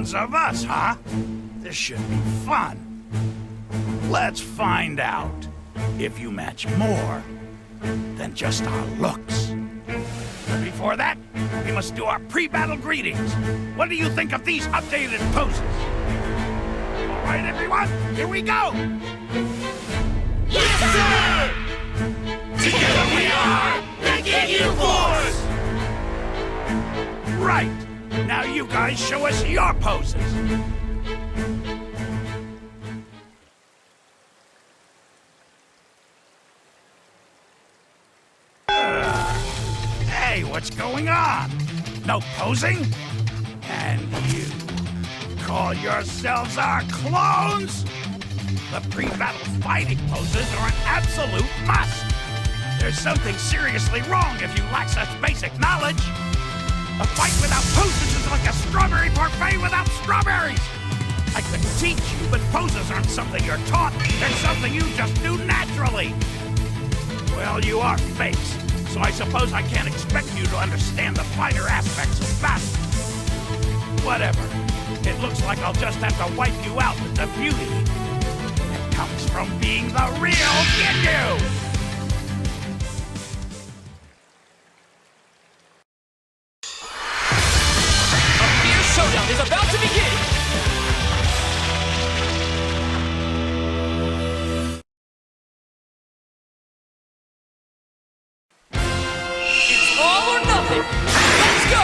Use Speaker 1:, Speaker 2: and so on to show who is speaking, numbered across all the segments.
Speaker 1: Thousands of us, huh? This should be fun. Let's find out if you match more than just our looks. But before that, we must do our pre-battle greetings. What do you think of these updated poses? All right, everyone, here we go!
Speaker 2: Yes, sir! Together we are the Ginyu Force!
Speaker 1: Right! Now you guys show us your poses! Hey, what's going on? No posing? And you call yourselves our clones? The pre-battle fighting poses are an absolute must! There's something seriously wrong if you lack such basic knowledge! A fight without poses is like a strawberry parfait without strawberries! I could teach you, but poses aren't something you're taught, they're something you just do naturally! Well, you are fakes, so I suppose I can't expect you to understand the finer aspects of battle. Whatever. It looks like I'll just have to wipe you out with the beauty that comes from being the real Ginyu!
Speaker 2: Showdown is about to begin! It's all or nothing! Let's go!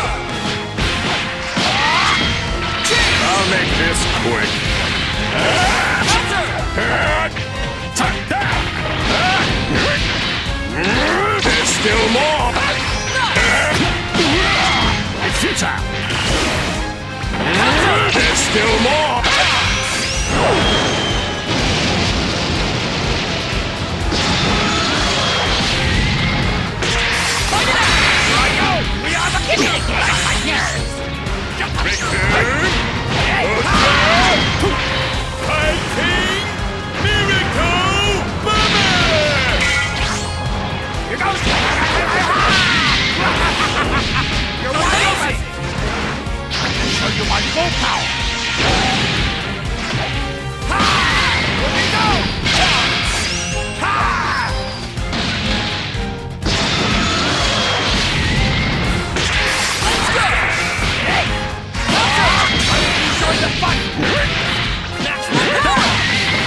Speaker 3: I'll make this quick.
Speaker 2: Counter!
Speaker 3: There's still more! It's futile! There's still more!
Speaker 1: We are the Ginyu!
Speaker 3: Fighting Miracle Bomber!
Speaker 1: Here goes! You're wide open! Show you my full power! Ha! Here we go! Ha!
Speaker 2: Let's go!
Speaker 1: Hey! Enjoy the fight!
Speaker 2: That's my power!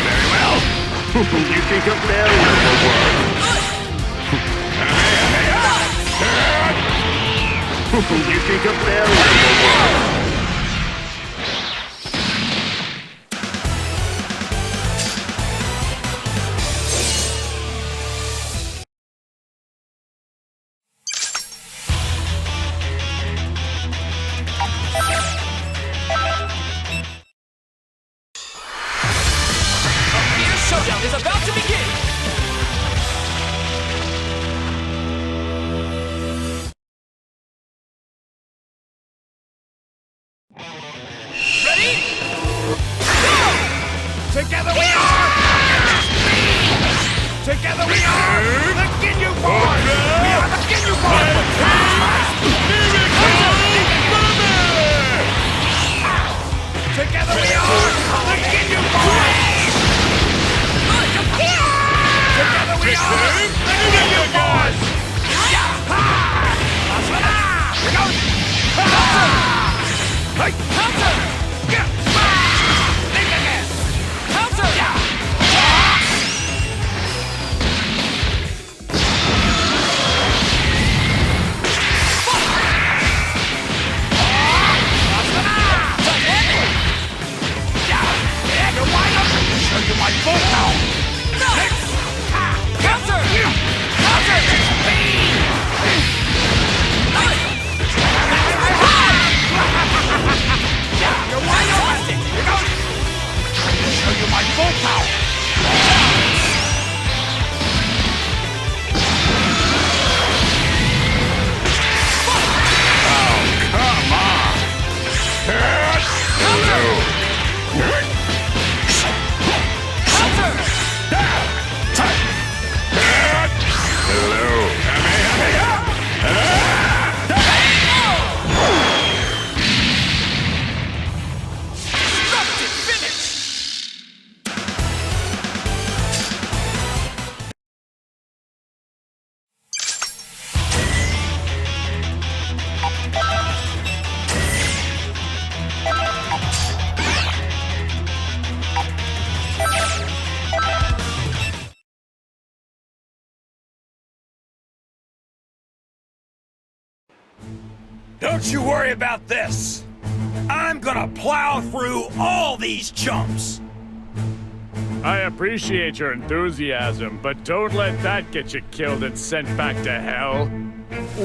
Speaker 3: Very well. You think a barrier will work? You think a barrier will work?
Speaker 2: Showdown is about to begin! Ready? Go!
Speaker 1: Together we are! Together we are! The Ginyu Force! We are the Ginyu Force! Together we are! The Ginyu Force! Together we are! The Ginyu Force! Here goes!
Speaker 2: Counter!
Speaker 1: Think again!
Speaker 2: Counter!
Speaker 1: You're wide open! Show you my full power!
Speaker 2: No! Counter! Counter!
Speaker 1: You're wide open! Here goes! Show you my full power!
Speaker 3: Come on!
Speaker 2: Counter!
Speaker 1: Don't you worry about this. I'm gonna plow through all these chumps.
Speaker 4: I appreciate your enthusiasm, but don't let that get you killed and sent back to hell,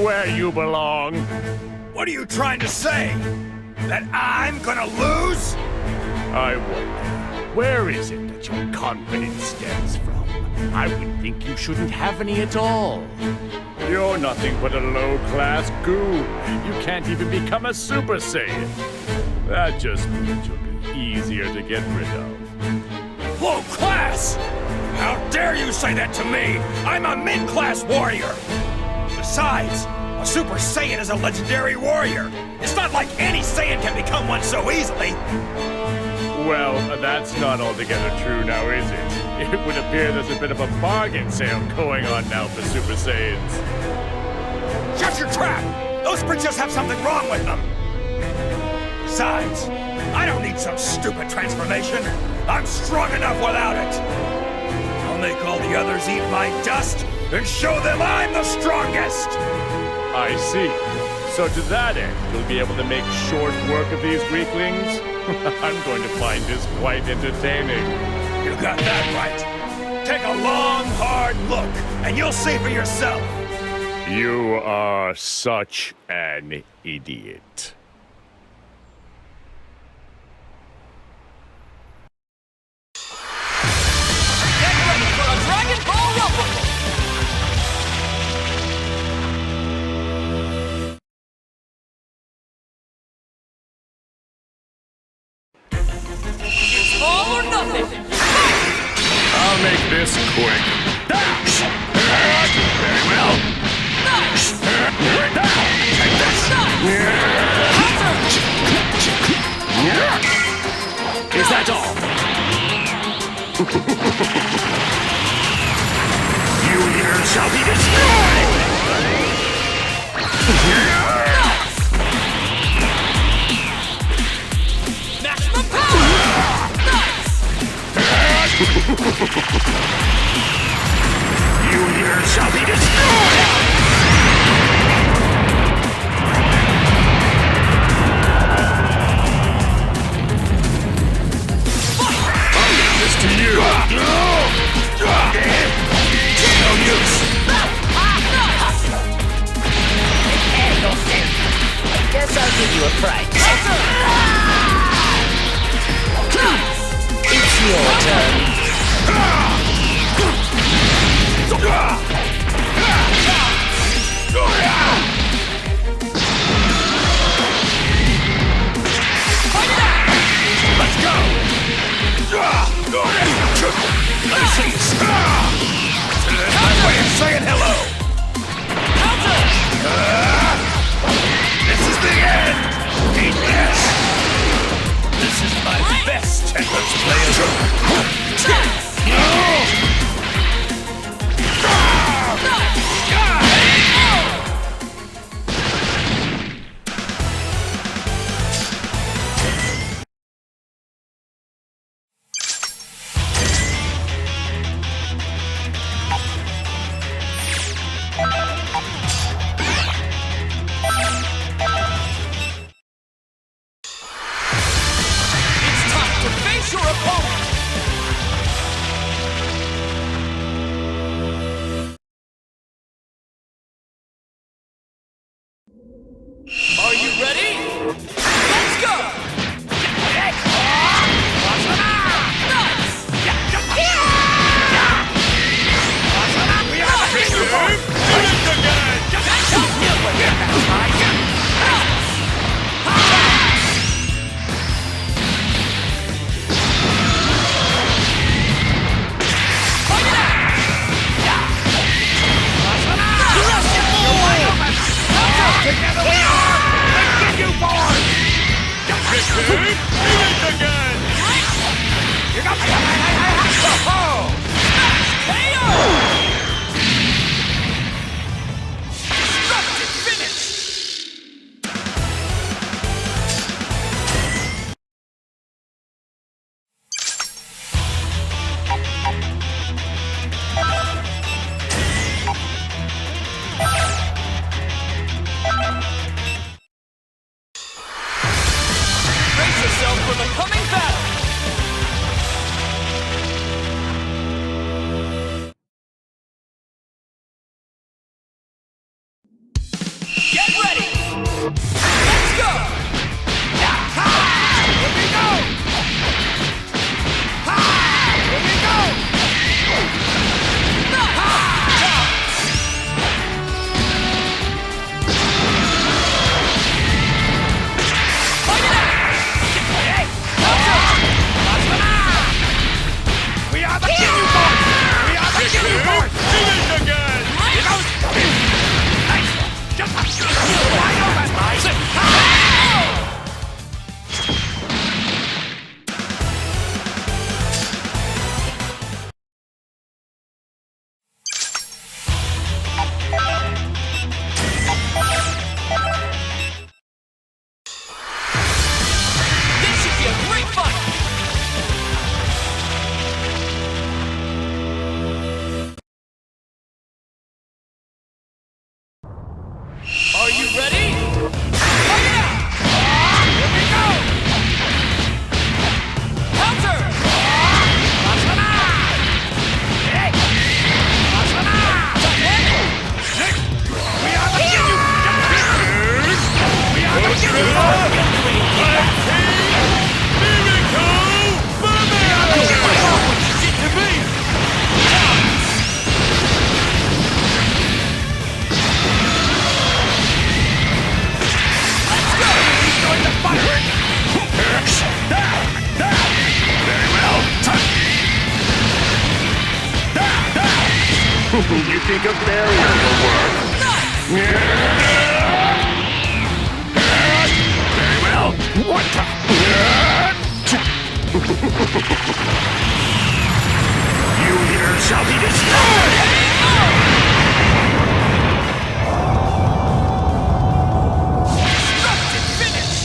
Speaker 4: where you belong.
Speaker 1: What are you trying to say? That I'm gonna lose?
Speaker 4: I wonder, where is it that your confidence stems from? I would think you shouldn't have any at all. You're nothing but a low-class goon. You can't even become a Super Saiyan. That just means you'll be easier to get rid of.
Speaker 1: Low class? How dare you say that to me? I'm a mid-class warrior. Besides, a Super Saiyan is a legendary warrior. It's not like any Saiyan can become one so easily.
Speaker 4: Well, that's not altogether true now, is it? It would appear there's a bit of a bargain sale going on now for Super Saiyans.
Speaker 1: Shut your trap! Those creatures have something wrong with them! Besides, I don't need some stupid transformation. I'm strong enough without it. I'll make all the others eat my dust and show them I'm the strongest!
Speaker 4: I see. So to that end, you'll be able to make short work of these weaklings? I'm going to find this quite entertaining.
Speaker 1: You got that right. Take a long, hard look, and you'll see for yourself.
Speaker 4: You are such an idiot.
Speaker 2: Get ready for a Dragon Ball Rumble! It's all or nothing!
Speaker 4: I'll make this quick. Very well.
Speaker 2: Nice!
Speaker 4: Take this. Is that all? You here shall be destroyed!
Speaker 2: Maximum power! Nice!
Speaker 4: You here shall be destroyed! I'll leave this to you! No use!
Speaker 5: Guess I'll give you a price. It's your turn.
Speaker 1: Let's go! Let's see. That's my way of saying hello. This is the end. Eat this. This is my best. And let's play as
Speaker 2: It's time to face your opponent!
Speaker 3: You think a barrier will work?
Speaker 1: Very well. What the? You here shall be destroyed! Destructive finish!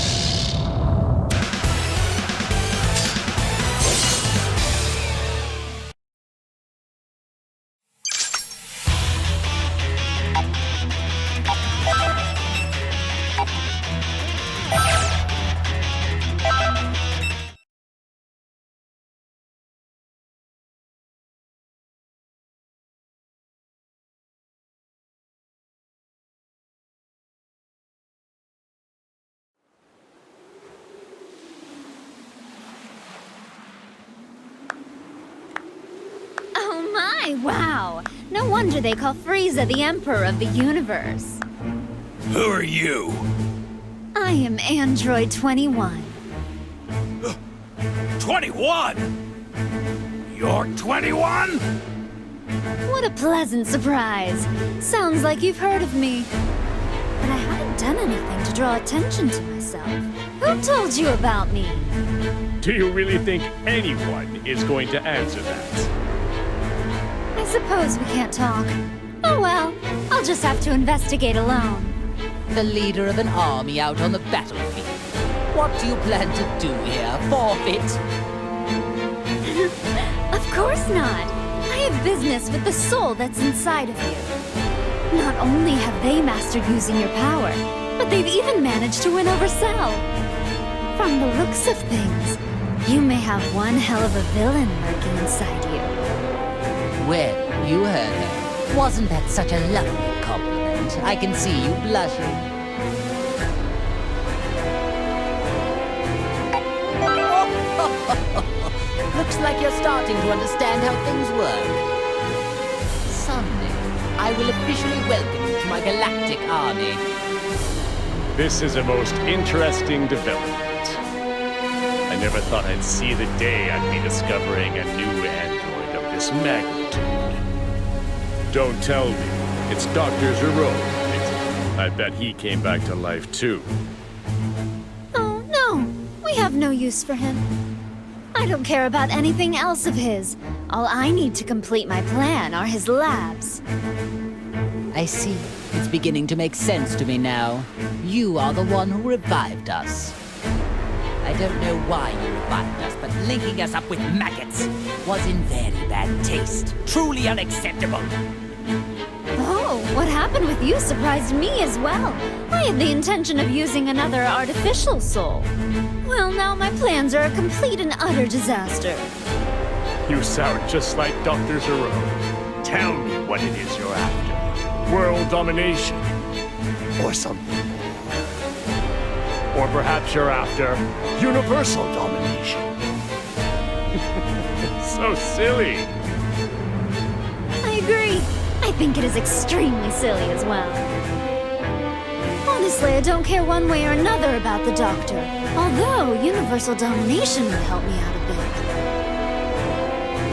Speaker 6: Oh my, wow! No wonder they call Frieza the Emperor of the Universe.
Speaker 1: Who are you?
Speaker 6: I am Android 21.
Speaker 1: 21? You're 21?
Speaker 6: What a pleasant surprise. Sounds like you've heard of me. But I haven't done anything to draw attention to myself. Who told you about me?
Speaker 4: Do you really think anyone is going to answer that?
Speaker 6: I suppose we can't talk. Oh well, I'll just have to investigate alone.
Speaker 5: The leader of an army out on the battlefield. What do you plan to do here? Forfeit?
Speaker 6: Of course not. I have business with the soul that's inside of you. Not only have they mastered using your power, but they've even managed to win over Cell. From the looks of things, you may have one hell of a villain lurking inside you.
Speaker 5: Well, you heard her. Wasn't that such a lovely compliment? I can see you blushing. Looks like you're starting to understand how things work. Someday, I will officially welcome you to my galactic army.
Speaker 4: This is a most interesting development. I never thought I'd see the day I'd be discovering a new android of this magnitude. Don't tell me it's Dr. Zero. I bet he came back to life too.
Speaker 6: Oh, no. We have no use for him. I don't care about anything else of his. All I need to complete my plan are his labs.
Speaker 5: I see. It's beginning to make sense to me now. You are the one who revived us. I don't know why you revived us, but linking us up with maggots was in very bad taste. Truly unacceptable.
Speaker 6: Oh, what happened with you surprised me as well. I had the intention of using another artificial soul. Well, now my plans are a complete and utter disaster.
Speaker 4: You sound just like Dr. Zero. Tell me what it is you're after. World domination? Or something more? Or perhaps you're after universal domination? So silly.
Speaker 6: I agree. I think it is extremely silly as well. Honestly, I don't care one way or another about the Doctor. Although universal domination would help me out a bit.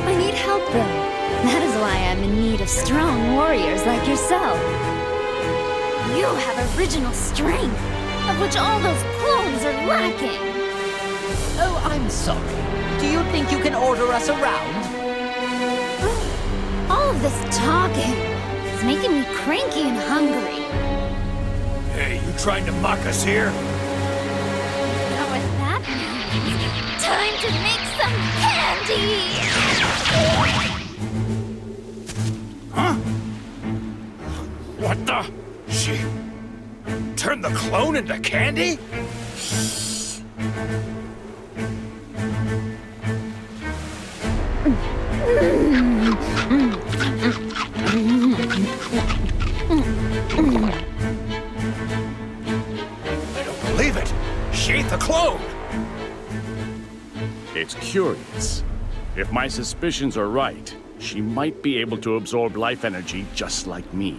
Speaker 6: I need help though. That is why I'm in need of strong warriors like yourself. You have original strength, of which all those clones are lacking.
Speaker 5: Oh, I'm sorry. Do you think you can order us around?
Speaker 6: All of this talking is making me cranky and hungry.
Speaker 1: Hey, you trying to mock us here?
Speaker 6: Know what that means? Time to make some candy!
Speaker 1: Huh? What the? She turned the clone into candy? I don't believe it. She ate the clone.
Speaker 4: It's curious. If my suspicions are right, she might be able to absorb life energy just like me.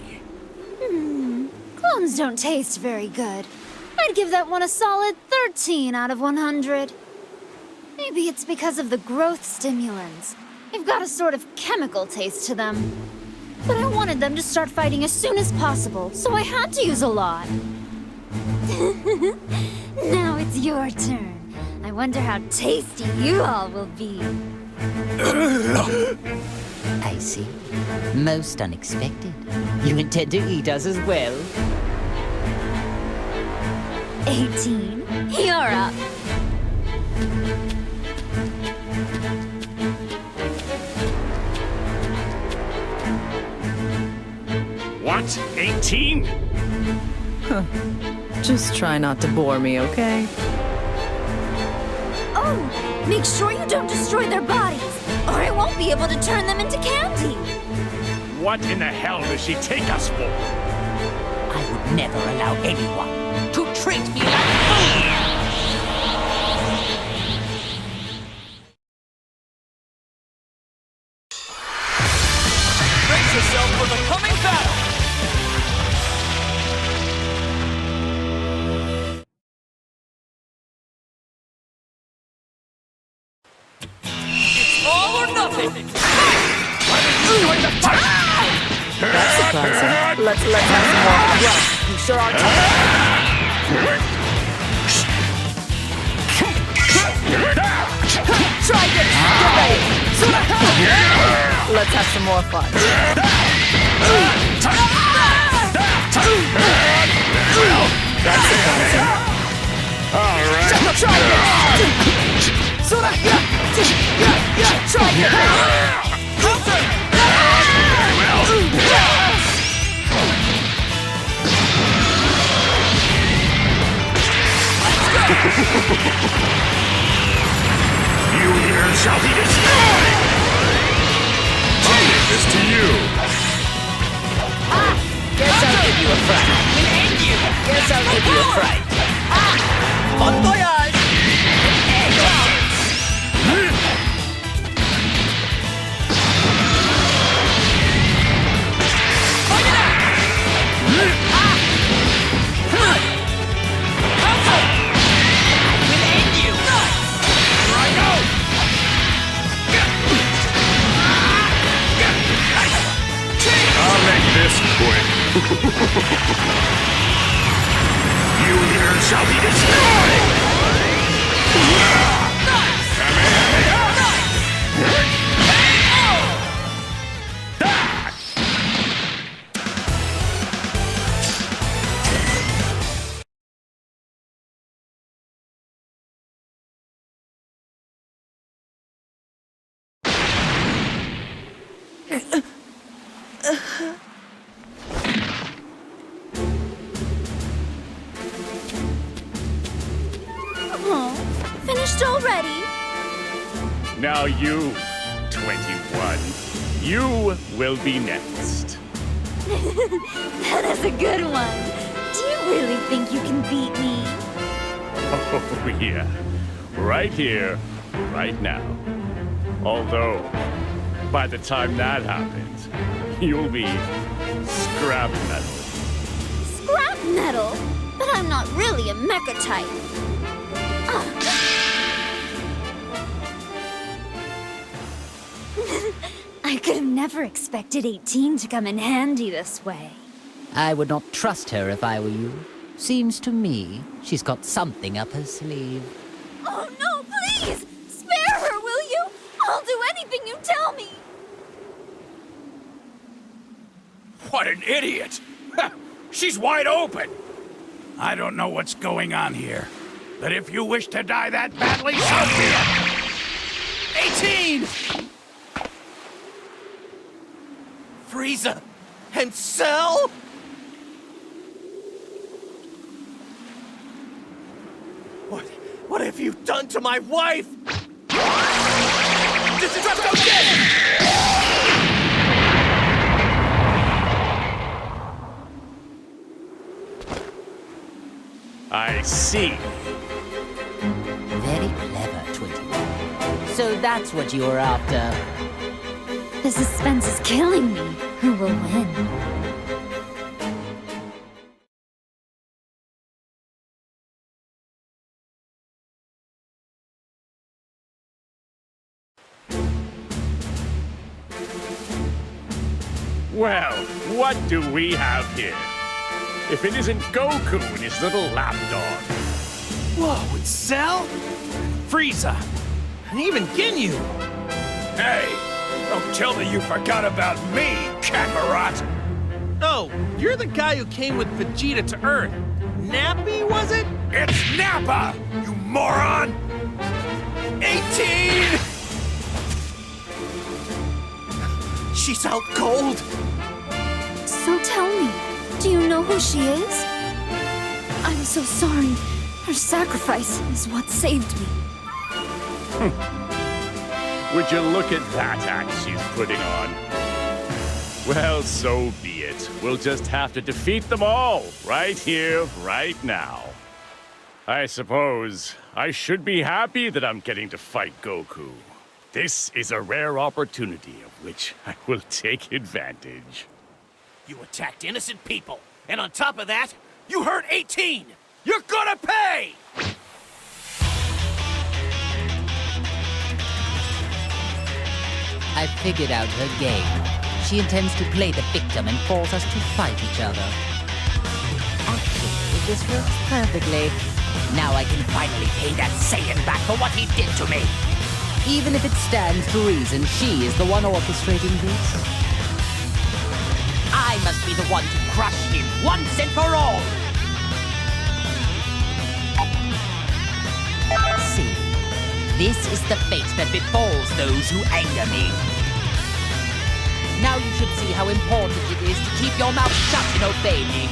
Speaker 6: Clones don't taste very good. I'd give that one a solid 13 out of 100. Maybe it's because of the growth stimulants. They've got a sort of chemical taste to them. But I wanted them to start fighting as soon as possible, so I had to use a lot. Now it's your turn. I wonder how tasty you all will be.
Speaker 5: I see. Most unexpected. You intend to eat us as well?
Speaker 6: 18, you're up.
Speaker 4: What? 18?
Speaker 7: Just try not to bore me, okay?
Speaker 6: Oh, make sure you don't destroy their bodies, or I won't be able to turn them into candy.
Speaker 4: What in the hell does she take us for?
Speaker 5: I would never allow anyone to treat me like food!
Speaker 2: Brace yourself for the coming battle! It's all or nothing!
Speaker 7: That's surprising. Let's have some more. Well, you sure are tough. Try this! Get ready! Let's have some more fun. That's surprising.
Speaker 4: Alright.
Speaker 7: Try this! Try this!
Speaker 4: You here shall be destroyed! I'll leave this to you.
Speaker 5: Guess I'll give you a fright. We'll end you! Guess I'll give you a fright. Bon voyage!
Speaker 4: I'll make this quick. You here shall be destroyed! Come
Speaker 6: Oh, finished already?
Speaker 4: Now you, 21, you will be next.
Speaker 6: That is a good one. Do you really think you can beat me?
Speaker 4: Oh, yeah. Right here, right now. Although, by the time that happens, you'll be scrap metal.
Speaker 6: Scrap metal? But I'm not really a mecha type. I could have never expected 18 to come in handy this way.
Speaker 5: I would not trust her if I were you. Seems to me she's got something up her sleeve.
Speaker 6: Oh no, please! Spare her, will you? I'll do anything you tell me.
Speaker 1: What an idiot! She's wide open! I don't know what's going on here, but if you wish to die that badly, so be it! 18!
Speaker 2: Frieza and Cell? What have you done to my wife? This is
Speaker 4: I see.
Speaker 5: Very clever, 21. So that's what you were after.
Speaker 6: The suspense is killing me. Who will win?
Speaker 4: Well, what do we have here? If it isn't Goku and his little lapdog.
Speaker 8: Whoa, it's Cell? Frieza, and even Ginyu.
Speaker 1: Hey, don't tell me you forgot about me, Kakarot!
Speaker 8: Oh, you're the guy who came with Vegeta to Earth. Nappy, was it?
Speaker 1: It's Nappa, you moron! 18!
Speaker 8: She's out cold.
Speaker 6: So tell me, do you know who she is? I'm so sorry. Her sacrifice is what saved me.
Speaker 4: Would you look at that act she's putting on? Well, so be it. We'll just have to defeat them all, right here, right now. I suppose I should be happy that I'm getting to fight Goku. This is a rare opportunity of which I will take advantage.
Speaker 8: You attacked innocent people, and on top of that, you hurt 18! You're gonna pay!
Speaker 5: I figured out her game. She intends to play the victim and force us to fight each other. Actually, this works perfectly. Now I can finally pay that Saiyan back for what he did to me. Even if it stands to reason she is the one orchestrating this. I must be the one to crush him once and for all. See, this is the fate that befalls those who anger me. Now you should see how important it is to keep your mouth shut and obey me.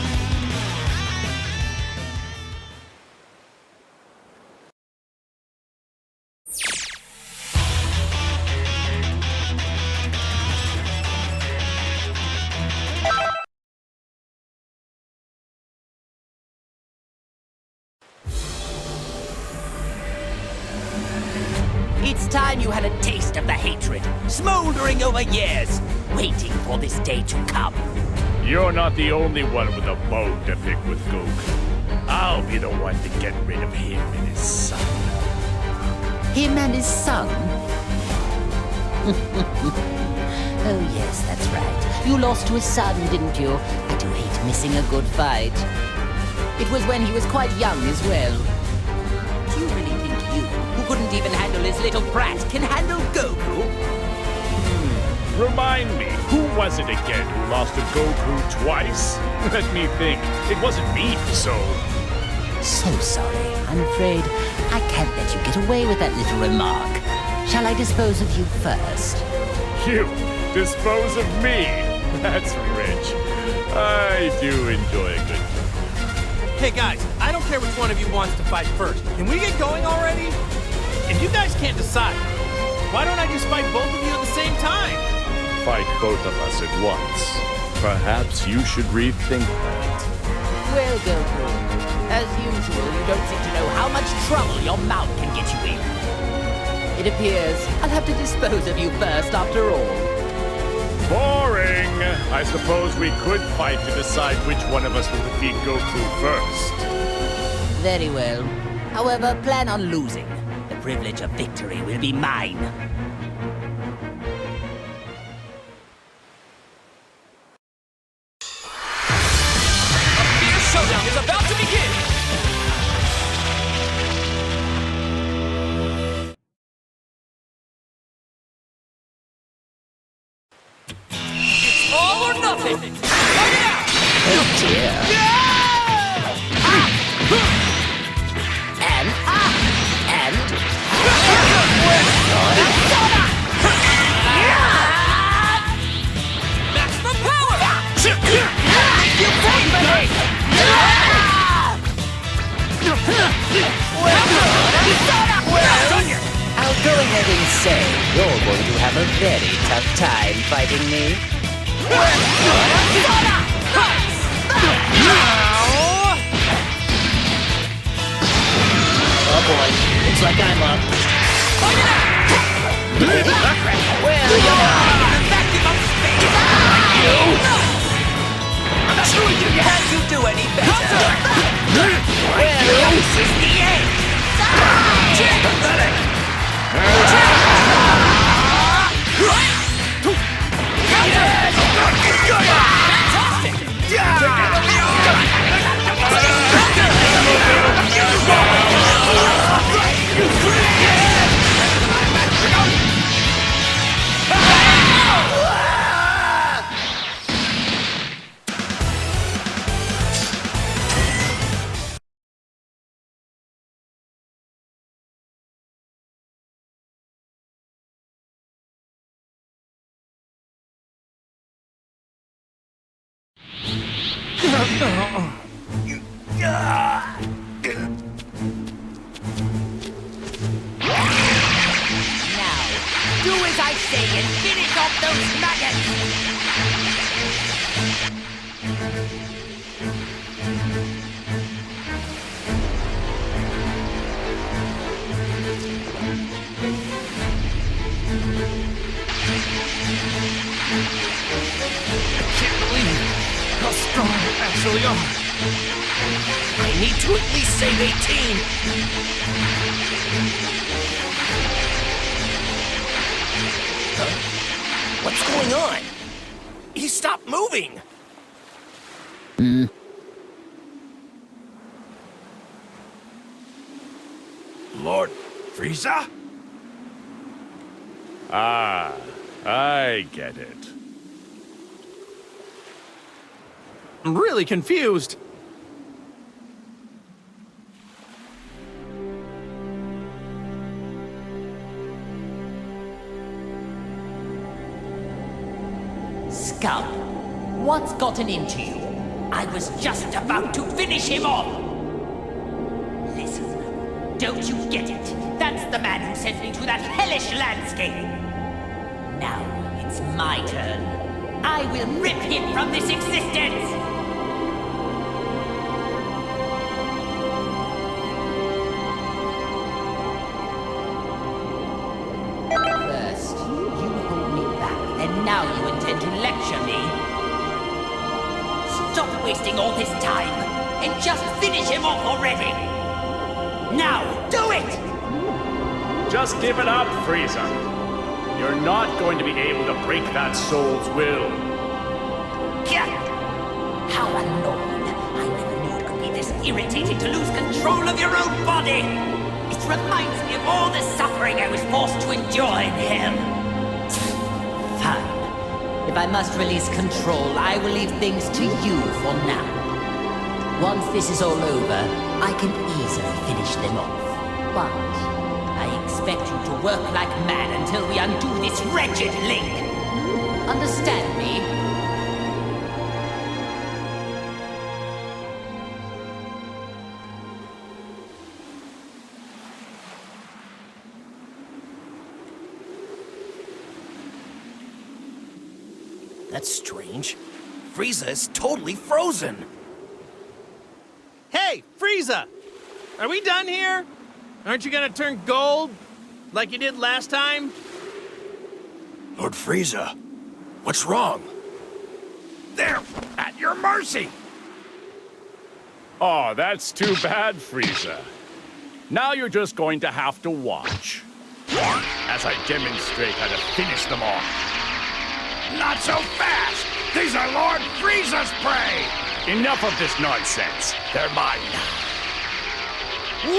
Speaker 5: It's time you had a taste of the hatred, smoldering over years, waiting for this day to come.
Speaker 4: You're not the only one with a bone to pick with Goku. I'll be the one to get rid of him and his son.
Speaker 5: Him and his son? Oh yes, that's right. You lost to his son, didn't you? I do hate missing a good fight. It was when he was quite young as well. Do you really think you, who couldn't even handle his little brat, can handle Goku?
Speaker 4: Remind me, who was it again who lost to Goku twice? Let me think. It wasn't me, so...
Speaker 5: So sorry. I'm afraid I can't let you get away with that little remark. Shall I dispose of you first?
Speaker 4: You dispose of me? That's rich. I do enjoy a good...
Speaker 8: Hey guys, I don't care which one of you wants to fight first. Can we get going already? If you guys can't decide, why don't I just fight both of you at the same time?
Speaker 4: Fight both of us at once. Perhaps you should rethink that.
Speaker 5: Well, Goku, as usual, you don't seem to know how much trouble your mouth can get you in. It appears I'll have to dispose of you first after all.
Speaker 4: Boring! I suppose we could fight to decide which one of us will defeat Goku first.
Speaker 5: Very well. However, plan on losing. The privilege of victory will be mine.
Speaker 2: A fierce showdown is about to begin! It's all or nothing! Fight it out!
Speaker 5: Oh dear. And
Speaker 2: Maximum power!
Speaker 5: you paid for me! I'll go ahead and say you're going to have a very tough time fighting me.
Speaker 7: Oh boy, looks like I'm up.
Speaker 5: Well, Can't you do any better? Well, this is the end. Now, do as I say and finish off those maggots!
Speaker 8: Can't believe how strong you actually are. I need to at least save 18. Huh? What's going on? He stopped moving.
Speaker 1: Lord Frieza?
Speaker 4: Ah, I get it.
Speaker 8: I'm really confused.
Speaker 5: Scum, what's gotten into you? I was just about to finish him off! Listen, don't you get it? That's the man who sent me to that hellish landscape! Now it's my turn. I will rip him from this existence! First, you hold me back, and now you intend to lecture me? Stop wasting all this time, and just finish him off already! Now, do it!
Speaker 4: Just give it up, Frieza. You're not going to be able to break that soul's will.
Speaker 5: Gah! How annoying! I never knew it could be this irritating to lose control of your own body! It reminds me of all the suffering I was forced to endure in him. Fine. If I must release control, I will leave things to you for now. Once this is all over, I can easily finish them off. But I expect you to work like mad until we undo this wretched link. Understand me?
Speaker 8: That's strange. Frieza is totally frozen. Hey, Frieza! Are we done here? Aren't you gonna turn gold like you did last time?
Speaker 1: Lord Frieza, what's wrong? They're at your mercy!
Speaker 4: Oh, that's too bad, Frieza. Now you're just going to have to watch as I demonstrate how to finish them off.
Speaker 1: Not so fast! These are Lord Frieza's prey!
Speaker 4: Enough of this nonsense.
Speaker 1: They're mine now.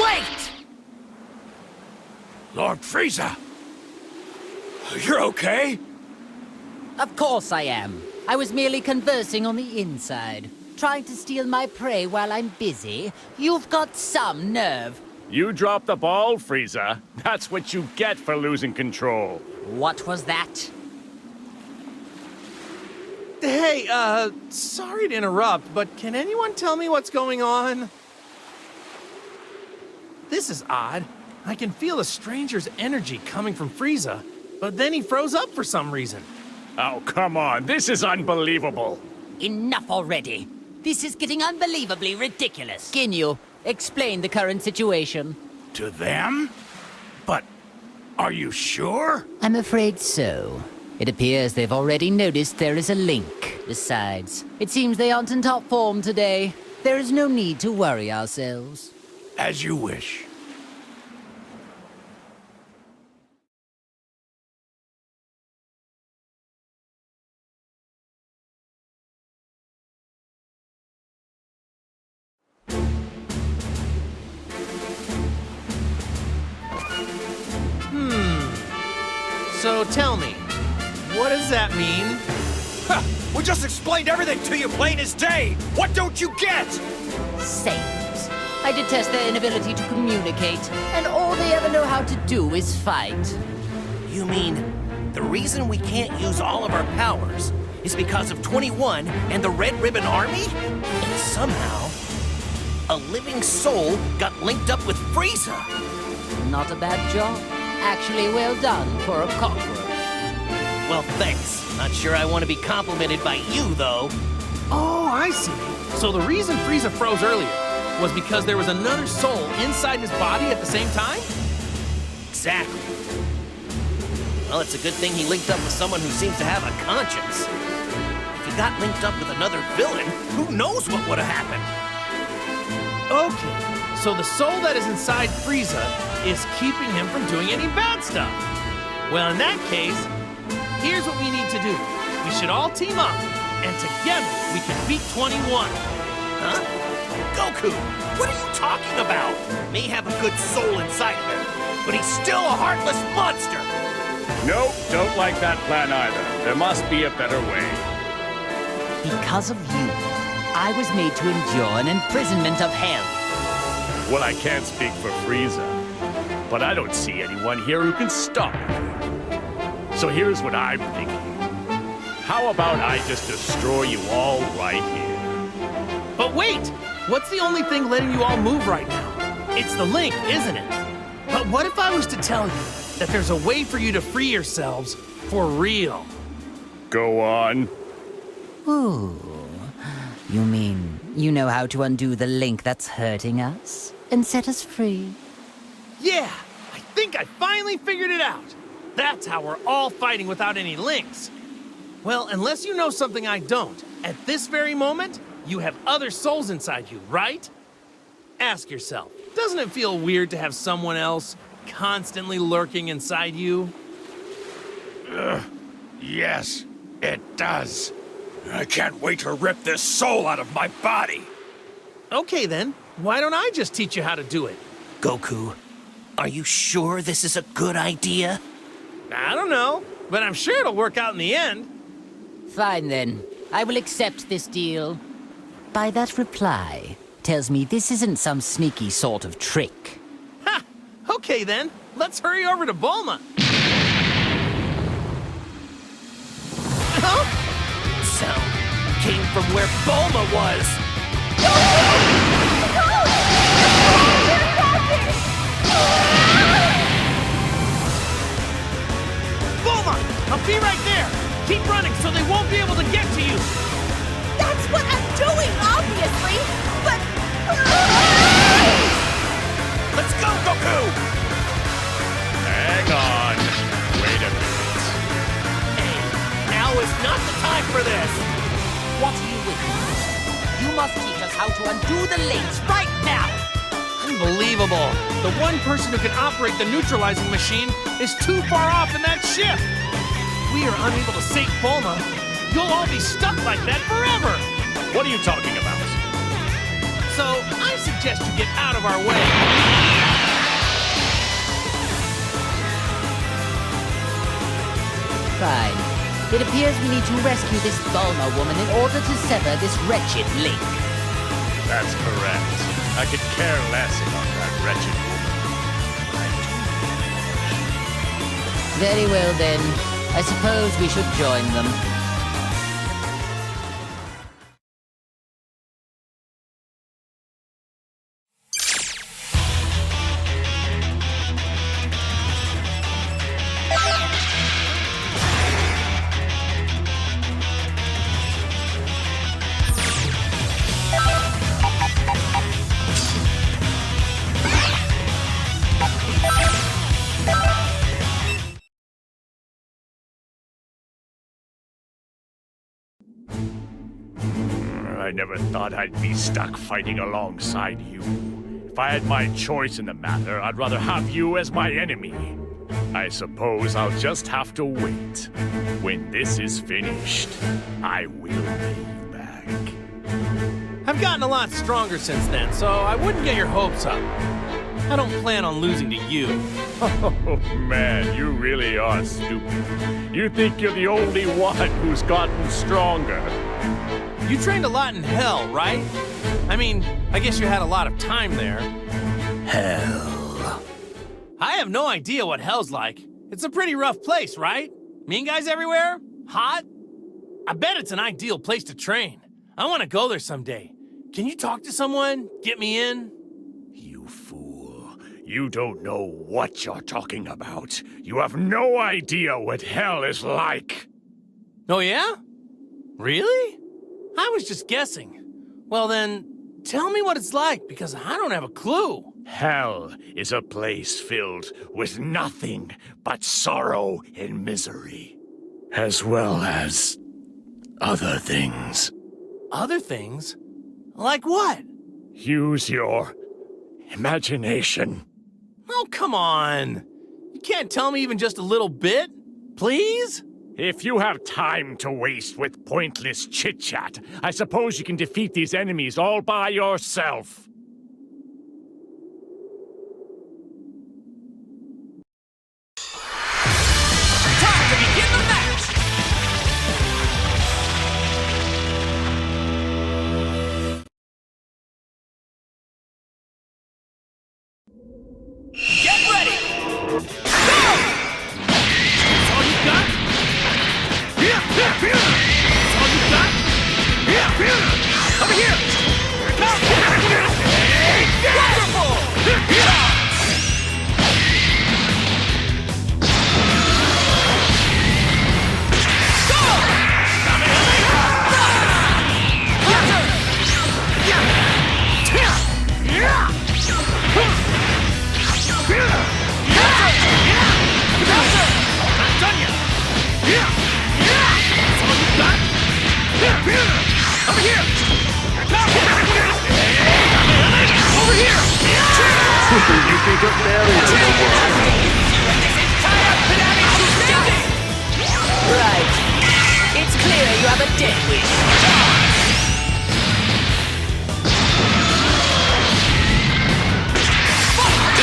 Speaker 5: Wait!
Speaker 1: Lord Frieza! You're okay?
Speaker 5: Of course I am. I was merely conversing on the inside. Trying to steal my prey while I'm busy. You've got some nerve.
Speaker 4: You dropped the ball, Frieza. That's what you get for losing control.
Speaker 5: What was that?
Speaker 8: Hey, sorry to interrupt, but can anyone tell me what's going on? This is odd. I can feel a stranger's energy coming from Frieza, but then he froze up for some reason.
Speaker 4: Oh, come on. This is unbelievable.
Speaker 5: Enough already. This is getting unbelievably ridiculous. Ginyu, explain the current situation.
Speaker 1: To them? But are you sure?
Speaker 5: I'm afraid so. It appears they've already noticed there is a link. Besides, it seems they aren't in top form today. There is no need to worry ourselves.
Speaker 1: As you wish.
Speaker 8: So tell me, what does that mean?
Speaker 1: We just explained everything to you plain as day! What don't you get?
Speaker 5: Sailors. I detest their inability to communicate, and all they ever know how to do is fight.
Speaker 8: You mean, the reason we can't use all of our powers
Speaker 9: is because of 21 and the Red Ribbon Army? And somehow, a living soul got linked up with Frieza.
Speaker 5: Not a bad job. Actually, well done for a cockroach.
Speaker 9: Well, thanks. Not sure I want to be complimented by you, though.
Speaker 8: Oh, I see. So the reason Frieza froze earlier was because there was another soul inside his body at the same time?
Speaker 9: Exactly. Well, it's a good thing he linked up with someone who seems to have a conscience. If he got linked up with another villain, who knows what would have happened?
Speaker 8: Okay, so the soul that is inside Frieza is keeping him from doing any bad stuff. Well, in that case, here's what we need to do. We should all team up, and together we can beat 21.
Speaker 9: Huh? Goku, what are you talking about? May have a good soul inside of him, but he's still a heartless monster.
Speaker 4: Nope, don't like that plan either. There must be a better way.
Speaker 5: Because of you, I was made to endure an imprisonment of hell.
Speaker 4: Well, I can't speak for Frieza, but I don't see anyone here who can stop me. So here's what I'm thinking. How about I just destroy you all right here?
Speaker 8: But wait! What's the only thing letting you all move right now? It's the link, isn't it? But what if I was to tell you that there's a way for you to free yourselves for real?
Speaker 4: Go on.
Speaker 5: Ooh. You mean you know how to undo the link that's hurting us and set us free?
Speaker 8: Yeah! I think I finally figured it out! That's how we're all fighting without any links. Well, unless you know something I don't, at this very moment, you have other souls inside you, right? Ask yourself, doesn't it feel weird to have someone else constantly lurking inside you?
Speaker 1: Yes, it does. I can't wait to rip this soul out of my body.
Speaker 8: Okay then, why don't I just teach you how to do it?
Speaker 9: Goku, are you sure this is a good idea?
Speaker 8: I don't know, but I'm sure it'll work out in the end.
Speaker 5: Fine then. I will accept this deal. By that reply, tells me this isn't some sneaky sort of trick.
Speaker 8: Ha! Okay then, let's hurry over to Bulma. Huh?
Speaker 9: Sound came from where Bulma was.
Speaker 8: Bulma, I'll be right there. Keep running so they won't be able to get to you.
Speaker 7: That's what I'm doing, obviously! But...
Speaker 9: Let's go, Goku!
Speaker 4: Hang on. Wait a minute.
Speaker 9: Hey, now is not the time for this.
Speaker 5: What are you witnessing? You must teach us how to undo the links right now!
Speaker 8: Unbelievable. The one person who can operate the neutralizing machine is too far off in that ship. If we are unable to save Bulma, you'll all be stuck like that forever.
Speaker 4: What are you talking about?
Speaker 8: So, I suggest you get out of our way.
Speaker 5: Fine. It appears we need to rescue this Bulma woman in order to sever this wretched link.
Speaker 4: That's correct. I could care less about that wretched woman.
Speaker 5: Very well then. I suppose we should join them.
Speaker 4: I never thought I'd be stuck fighting alongside you. If I had my choice in the matter, I'd rather have you as my enemy. I suppose I'll just have to wait. When this is finished, I will pay you back.
Speaker 8: I've gotten a lot stronger since then, so I wouldn't get your hopes up. I don't plan on losing to you.
Speaker 4: Oh man, you really are stupid. You think you're the only one who's gotten stronger.
Speaker 8: You trained a lot in hell, right? I mean, I guess you had a lot of time there.
Speaker 9: Hell.
Speaker 8: I have no idea what hell's like. It's a pretty rough place, right? Mean guys everywhere? Hot? I bet it's an ideal place to train. I want to go there someday. Can you talk to someone? Get me in?
Speaker 4: You fool. You don't know what you're talking about. You have no idea what hell is like.
Speaker 8: Oh, yeah? Really? I was just guessing. Well then, tell me what it's like, because I don't have a clue.
Speaker 4: Hell is a place filled with nothing but sorrow and misery, as well as other things.
Speaker 8: Other things? Like what?
Speaker 4: Use your imagination.
Speaker 8: Oh, come on. You can't tell me even just a little bit? Please?
Speaker 4: If you have time to waste with pointless chit-chat, I suppose you can defeat these enemies all by yourself.
Speaker 2: Time to begin the match! Get ready! Go!
Speaker 8: That's all you got? That's all you got? Over here! Here it comes!
Speaker 2: Wonderful!
Speaker 3: You can put barriers in the world.
Speaker 5: Right. It's clear you have a death wish.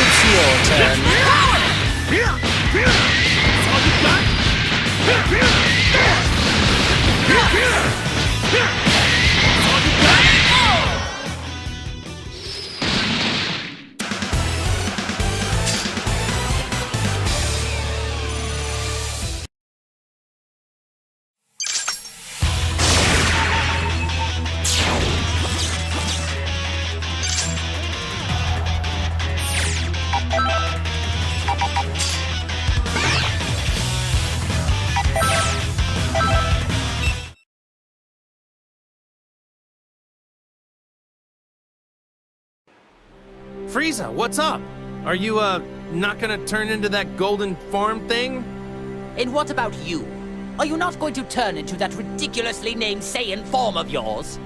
Speaker 5: It's your turn.
Speaker 8: Frieza, what's up? Are you, not gonna turn into that golden form thing?
Speaker 5: And what about you? Are you not going to turn into that ridiculously named Saiyan form of yours?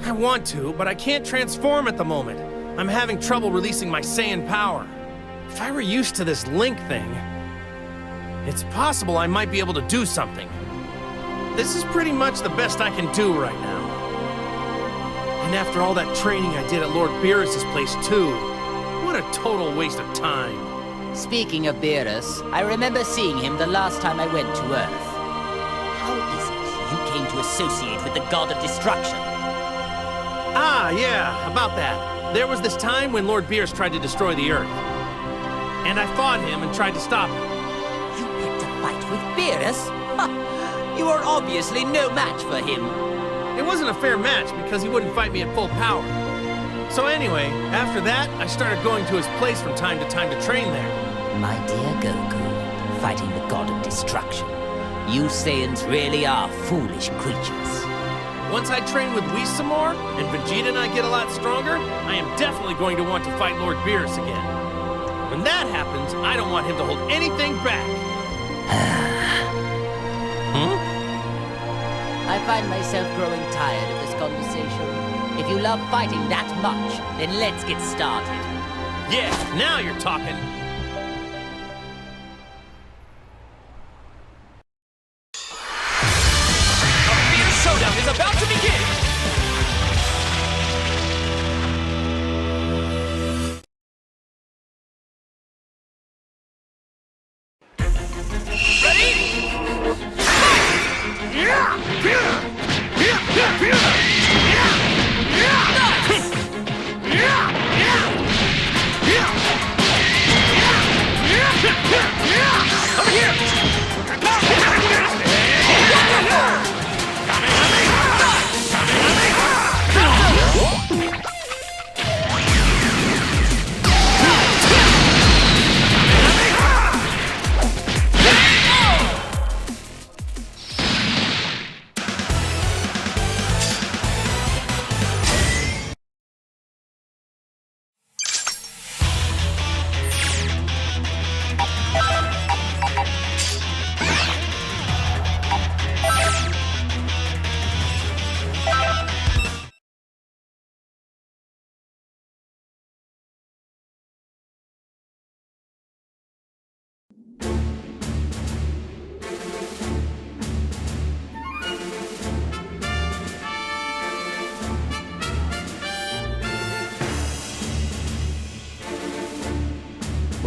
Speaker 8: I want to, but I can't transform at the moment. I'm having trouble releasing my Saiyan power. If I were used to this Link thing, it's possible I might be able to do something. This is pretty much the best I can do right now. And after all that training I did at Lord Beerus' place too, what a total waste of time.
Speaker 5: Speaking of Beerus, I remember seeing him the last time I went to Earth. How is it you came to associate with the God of Destruction?
Speaker 8: Ah, yeah, about that. There was this time when Lord Beerus tried to destroy the Earth. And I fought him and tried to stop him.
Speaker 5: You picked a fight with Beerus? Ha! You are obviously no match for him.
Speaker 8: It wasn't a fair match because he wouldn't fight me at full power. So anyway, after that, I started going to his place from time to time to train there.
Speaker 5: My dear Goku, fighting the God of Destruction. You Saiyans really are foolish creatures.
Speaker 8: Once I train with Whis some more, and Vegeta and I get a lot stronger, I am definitely going to want to fight Lord Beerus again. When that happens, I don't want him to hold anything back.
Speaker 5: I find myself growing tired of this conversation. If you love fighting that much, then let's get started.
Speaker 8: Yeah, now you're talking.
Speaker 2: A fierce showdown is about to begin! Ready?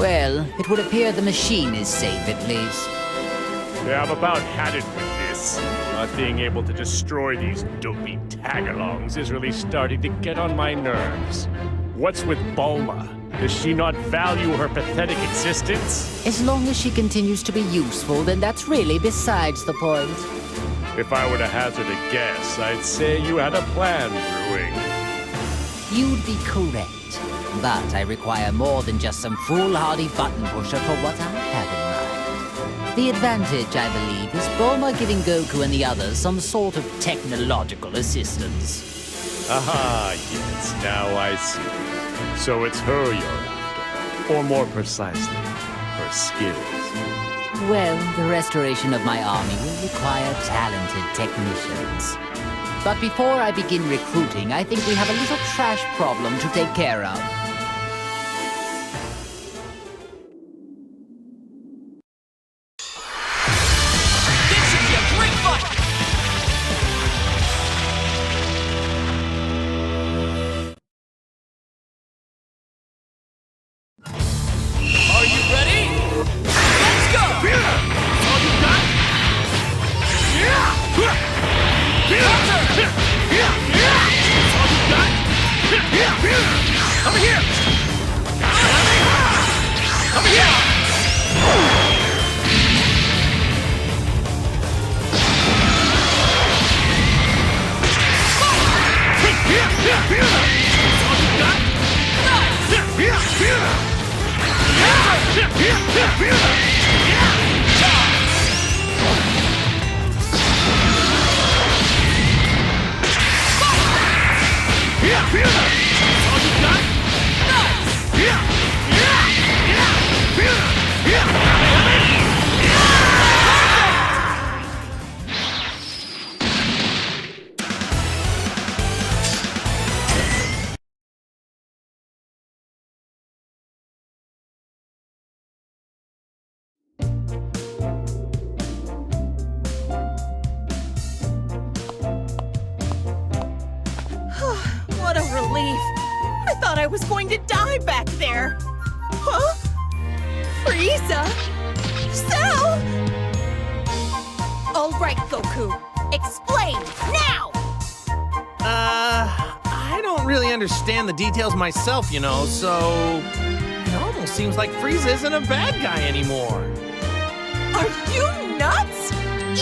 Speaker 5: Well, it would appear the machine is safe at least.
Speaker 4: Yeah, I've about had it with this. Not being able to destroy these dopey tagalongs is really starting to get on my nerves. What's with Bulma? Does she not value her pathetic existence?
Speaker 5: As long as she continues to be useful, then that's really besides the point.
Speaker 4: If I were to hazard a guess, I'd say you had a plan brewing.
Speaker 5: You'd be correct. But I require more than just some foolhardy button pusher for what I have in mind. The advantage, I believe, is Bulma giving Goku and the others some sort of technological assistance.
Speaker 4: Aha, yes, now I see. So it's her you're after. Or more precisely, her skills.
Speaker 5: Well, the restoration of my army will require talented technicians. But before I begin recruiting, I think we have a little trash problem to take care of.
Speaker 2: This should be a great fight! Are you ready? Let's go! All you got? Counter! All you got? Over here! Over here!
Speaker 7: What a relief. I thought I was going to die back there. Huh? Frieza? Cell? All right, Goku. Explain, now!
Speaker 8: I don't really understand the details myself, you know, so... It almost seems like Frieza isn't a bad guy anymore.
Speaker 7: Are you nuts?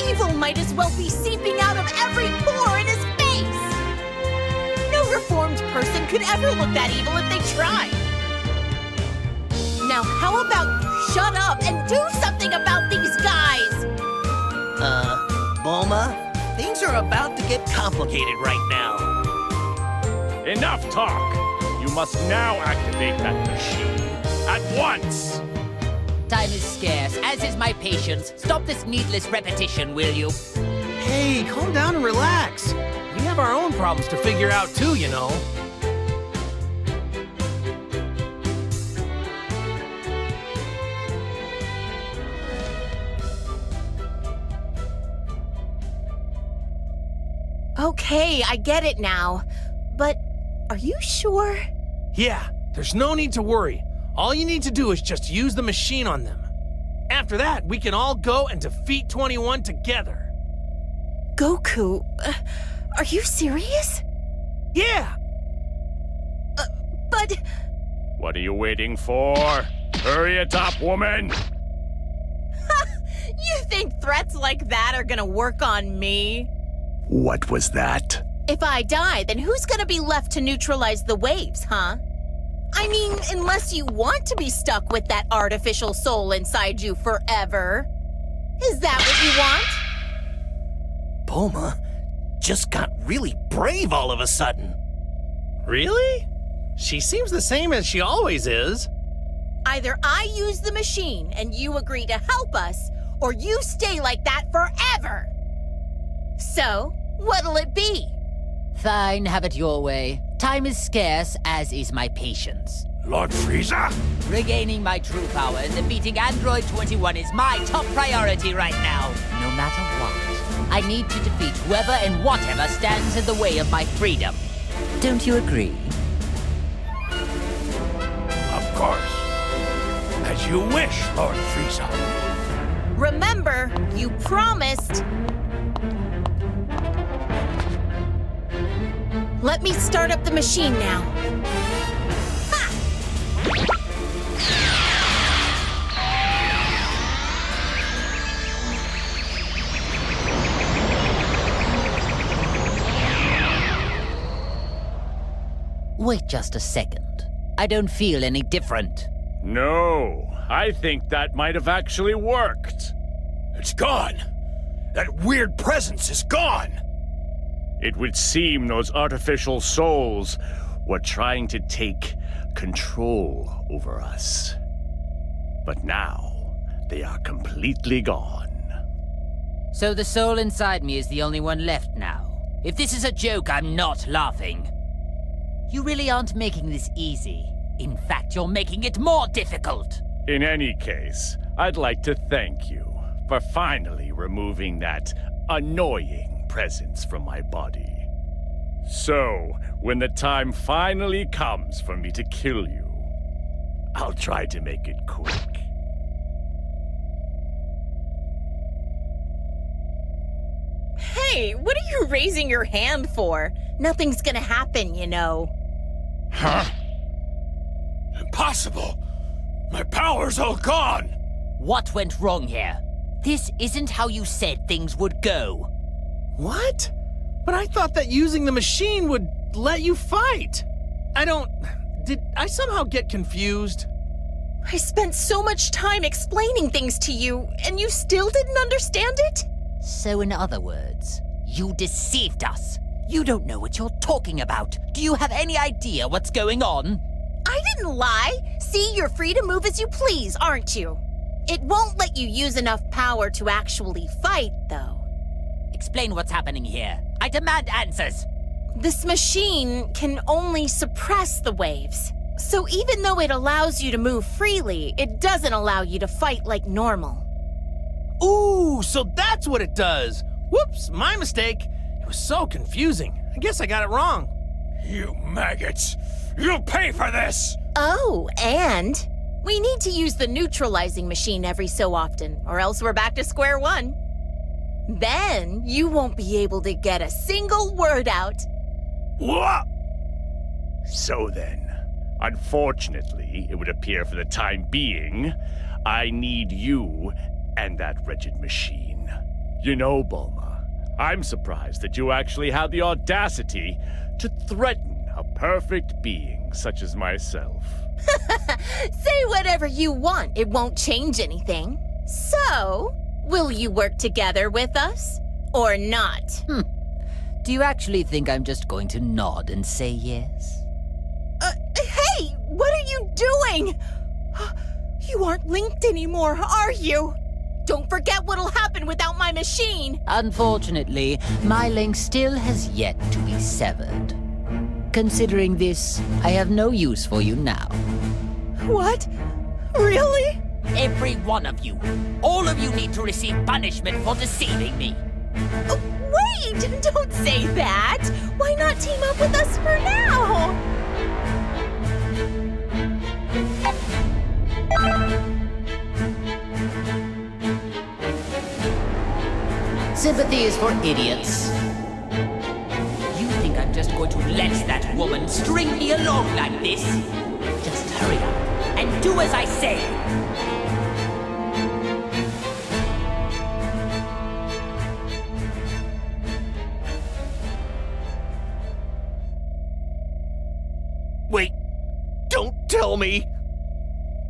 Speaker 7: Evil might as well be seeping out of every pore in his face! No reformed person could ever look that evil if they tried. Now, how about you shut up and do something about these guys?
Speaker 9: Bulma, things are about to get complicated right now.
Speaker 4: Enough talk! You must now activate that machine. At once!
Speaker 5: Time is scarce, as is my patience. Stop this needless repetition, will you?
Speaker 8: Hey, calm down and relax. We have our own problems to figure out too, you know.
Speaker 7: Okay, I get it now. But are you sure?
Speaker 8: Yeah, there's no need to worry. All you need to do is just use the machine on them. After that, we can all go and defeat 21 together.
Speaker 7: Goku, are you serious?
Speaker 8: Yeah!
Speaker 7: But...
Speaker 4: What are you waiting for? Hurry it up, woman!
Speaker 7: You think threats like that are gonna work on me?
Speaker 4: What was that?
Speaker 7: If I die, then who's gonna be left to neutralize the waves, huh? I mean, unless you want to be stuck with that artificial soul inside you forever. Is that what you want?
Speaker 9: Bulma just got really brave all of a sudden.
Speaker 8: Really? She seems the same as she always is.
Speaker 7: Either I use the machine and you agree to help us, or you stay like that forever. So, what'll it be?
Speaker 5: Fine, have it your way. Time is scarce, as is my patience.
Speaker 1: Lord Frieza?
Speaker 5: Regaining my true power and defeating Android 21 is my top priority right now. No matter what, I need to defeat whoever and whatever stands in the way of my freedom. Don't you agree?
Speaker 1: Of course. As As you wish, Lord Frieza.
Speaker 7: Remember, you promised. Let me start up the machine now.
Speaker 5: Wait just a second. I don't feel any different.
Speaker 4: No, I think that might have actually worked.
Speaker 1: It's gone. That weird presence is gone.
Speaker 4: It would seem those artificial souls were trying to take control over us. But now, they are completely gone.
Speaker 5: So the soul inside me is the only one left now. If this is a joke, I'm not laughing. You really aren't making this easy. In fact, you're making it more difficult.
Speaker 4: In any case, I'd like to thank you for finally removing that annoying presence from my body. So, when the time finally comes for me to kill you, I'll try to make it quick.
Speaker 7: Hey, what are you raising your hand for? Nothing's gonna happen, you know.
Speaker 1: Huh? Impossible! My power's all gone!
Speaker 5: What went wrong here? This isn't how you said things would go.
Speaker 8: What? But I thought that using the machine would let you fight. Did I somehow get confused?
Speaker 7: I spent so much time explaining things to you, and you still didn't understand it?
Speaker 5: So in other words, you deceived us. You don't know what you're talking about. Do you have any idea what's going on?
Speaker 7: I didn't lie. See, you're free to move as you please, aren't you? It won't let you use enough power to actually fight, though.
Speaker 5: Explain what's happening here. I demand answers.
Speaker 7: This machine can only suppress the waves. So even though it allows you to move freely, it doesn't allow you to fight like normal.
Speaker 8: Ooh, so that's what it does. Whoops, my mistake. It was so confusing. I guess I got it wrong.
Speaker 1: You maggots! You'll pay for this!
Speaker 7: Oh, and we need to use the neutralizing machine every so often, or else we're back to square one. Then you won't be able to get a single word out.
Speaker 1: What?
Speaker 4: So then, unfortunately, it would appear for the time being, I need you and that wretched machine. You know, Bulma, I'm surprised that you actually had the audacity to threaten a perfect being such as myself.
Speaker 7: Say whatever you want, it won't change anything. So, will you work together with us, or not?
Speaker 5: Do you actually think I'm just going to nod and say yes?
Speaker 7: Hey, what are you doing? You aren't linked anymore, are you? Don't forget what'll happen without my machine.
Speaker 5: Unfortunately, my link still has yet to be severed. Considering this, I have no use for you now.
Speaker 7: What? Really?
Speaker 5: Every one of you. All of you need to receive punishment for deceiving me.
Speaker 7: Wait, don't say that. Why not team up with us for now?
Speaker 5: Sympathy is for idiots. You think I'm just going to let that woman string me along like this? Just hurry up and do as I say.
Speaker 9: Wait, don't tell me!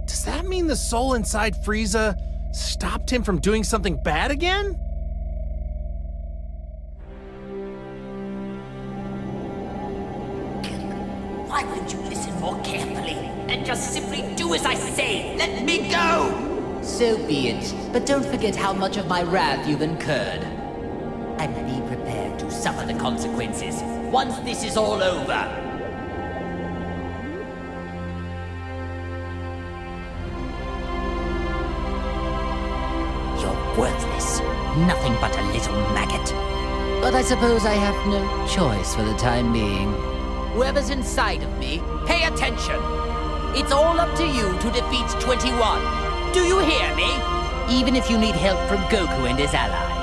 Speaker 8: Does that mean the soul inside Frieza stopped him from doing something bad again?
Speaker 5: Why wouldn't you listen more carefully and just simply do as I say? Let me go! So be it, but don't forget how much of my wrath you've incurred. And be prepared to suffer the consequences once this is all over. You're worthless. Nothing but a little maggot. But I suppose I have no choice for the time being. Whoever's inside of me, pay attention! It's all up to you to defeat 21. Do you hear me? Even if you need help from Goku and his allies.